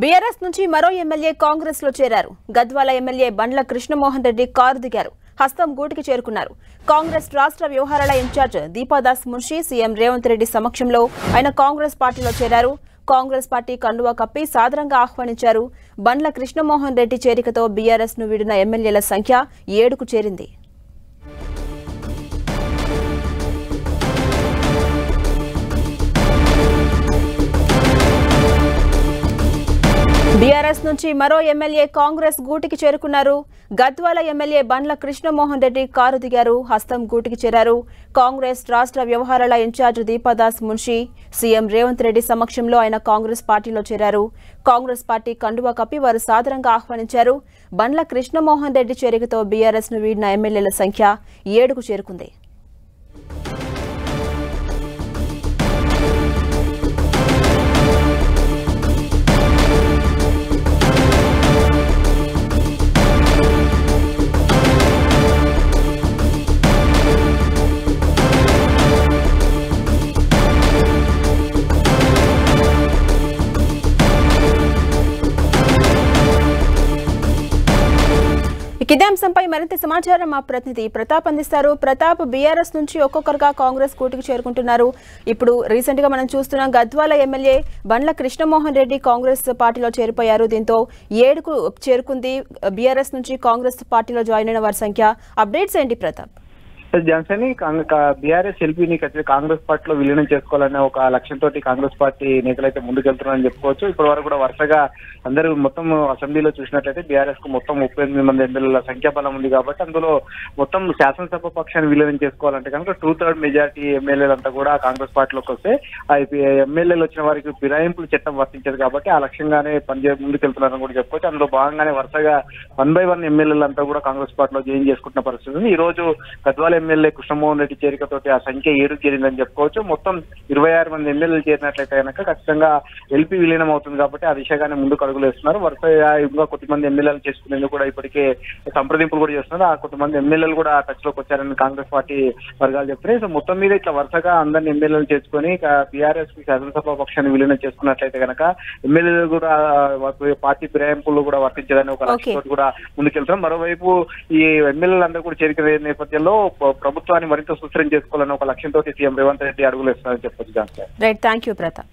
BRS నుంచి మరో MLA Congress లో చేరారు. గద్వాల ఎమ్మెల్యే బండ్ల కృష్ణమోహన్ రెడ్డి కారు దిగారు. హస్తం గూటికి చేరుకున్నారు. కాంగ్రెస్ రాష్ట్ర వ్యవహారాల ఇన్ఛార్జ్ దీపాదాస్ మున్షి సీఎం రేవంత్ రెడ్డి సమక్షంలో ఆయన కాంగ్రెస్ పార్టీలో చేరారు. కాంగ్రెస్ పార్టీ కండువా కప్పి సాదరంగా ఆహ్వానించారు. బండ్ల కృష్ణమోహన్ రెడ్డి చేరికతో బీఆర్ఎస్ ను వీడిన ఎమ్మెల్యేల సంఖ్య 7కు చేరింది. బీఆర్ఎస్ నుంచి మరో ఎమ్మెల్యే కాంగ్రెస్ గూటికి చేరుకున్నారు. గద్వాల ఎమ్మెల్యే బండ్ల కృష్ణమోహన్ రెడ్డి కారు దిగారు. హస్తం గూటికి చేరారు. కాంగ్రెస్ రాష్ట్ర వ్యవహారాల ఇన్ఛార్జ్ దీపాదాస్ మున్షి సీఎం రేవంత్ రెడ్డి సమక్షంలో ఆయన కాంగ్రెస్ పార్టీలో చేరారు. కాంగ్రెస్ పార్టీ కండువా కప్పి వారు సాదరంగా ఆహ్వానించారు. బండ్ల కృష్ణమోహన్ రెడ్డి చేరికతో బీఆర్ఎస్ ను వీడిన ఎమ్మెల్యేల సంఖ్య 7కు చేరుకుంది. ఇదే అంశంపై మరింత సమాచారం మా ప్రతినిధి ప్రతాప్ అందిస్తారు. ప్రతాప్, బీఆర్ఎస్ నుంచి ఒక్కొక్కరుగా కాంగ్రెస్ కూటికి చేరుకుంటున్నారు. ఇప్పుడు రీసెంట్ గా మనం చూస్తున్నాం, గద్వాల ఎమ్మెల్యే బండ్ల కృష్ణమోహన్ రెడ్డి కాంగ్రెస్ పార్టీలో చేరిపోయారు. దీంతో 7కు చేరుకుంది. బీఆర్ఎస్ నుంచి కాంగ్రెస్ పార్టీలో జాయిన్ అయిన వారి సంఖ్య. అప్డేట్స్ ఏంటి ప్రతాప్? జాన్సన్ బీఆర్ఎస్ ఎల్పీని కాంగ్రెస్ పార్టీలో విలీనం చేసుకోవాలనే ఒక లక్ష్యంతో కాంగ్రెస్ పార్టీ నేతలైతే ముందుకెళ్తున్నారని చెప్పుకోవచ్చు. ఇప్పటి వరకు కూడా వరుసగా అందరూ మొత్తం అసెంబ్లీలో చూసినట్లయితే బీఆర్ఎస్ కు మొత్తం 38 మంది ఎమ్మెల్యేల సంఖ్యాబలం ఉంది కాబట్టి అందులో మొత్తం శాసనసభ పక్షాన్ని విలీనం చేసుకోవాలంటే కనుక 2/3 మెజార్టీ ఎమ్మెల్యేలంతా కూడా కాంగ్రెస్ పార్టీలోకి వస్తే ఆ ఎమ్మెల్యేలు వచ్చిన వారికి ఫిరాయింపుల చట్టం వర్తించదు కాబట్టి ఆ లక్ష్యంగానే ముందుకెళ్తున్నారని కూడా చెప్పుకోవచ్చు. అందులో భాగంగానే వరుసగా 1 by 1 ఎమ్మెల్యేలంతా కూడా కాంగ్రెస్ పార్టీలో జాయిన్ చేసుకుంటున్న పరిస్థితి ఉంది. ఈ రోజు గద్వాల ఎమ్మెల్యే కృష్ణమోహన్ రెడ్డి చేరికతోటి ఆ సంఖ్య 7కు చేరిందని చెప్పుకోవచ్చు. మొత్తం 26 మంది ఎమ్మెల్యేలు చేరినట్లయితే కనుక ఖచ్చితంగా ఎల్పీ విలీనం అవుతుంది కాబట్టి ఆ దిశగానే ముందుకు అడుగులు వేస్తున్నారు. వరుసగా ఇంకా కొంతమంది ఎమ్మెల్యేలు చేసుకునేందుకు కూడా ఇప్పటికే సంప్రదింపులు కూడా చేస్తున్నారు. ఆ కొంతమంది ఎమ్మెల్యేలు కూడా టచ్ లోకి వచ్చారని కాంగ్రెస్ పార్టీ వర్గాలు చెప్తున్నాయి. సో మొత్తం మీద ఇట్లా వరుసగా అందరిని ఎమ్మెల్యేలు చేసుకుని బీఆర్ఎస్ శాసనసభ పక్షాన్ని విలీనం చేసుకున్నట్లయితే కనుక ఎమ్మెల్యేలు కూడా పార్టీ ఫిరాయింపులు కూడా వర్తించదని ఒక లక్ష్యంతో కూడా ముందుకెళ్తున్నారు. మరోవైపు ఈ ఎమ్మెల్యేలందరూ కూడా చేరిక నేపథ్యంలో ప్రభుత్వాన్ని మరింత సుస్థిరం చేసుకోవాలని ఒక లక్ష్యంతో సీఎం రేవంత్ రెడ్డి అడుగులు వేస్తున్నారని చెప్పొచ్చు. Right, thank you Pratap.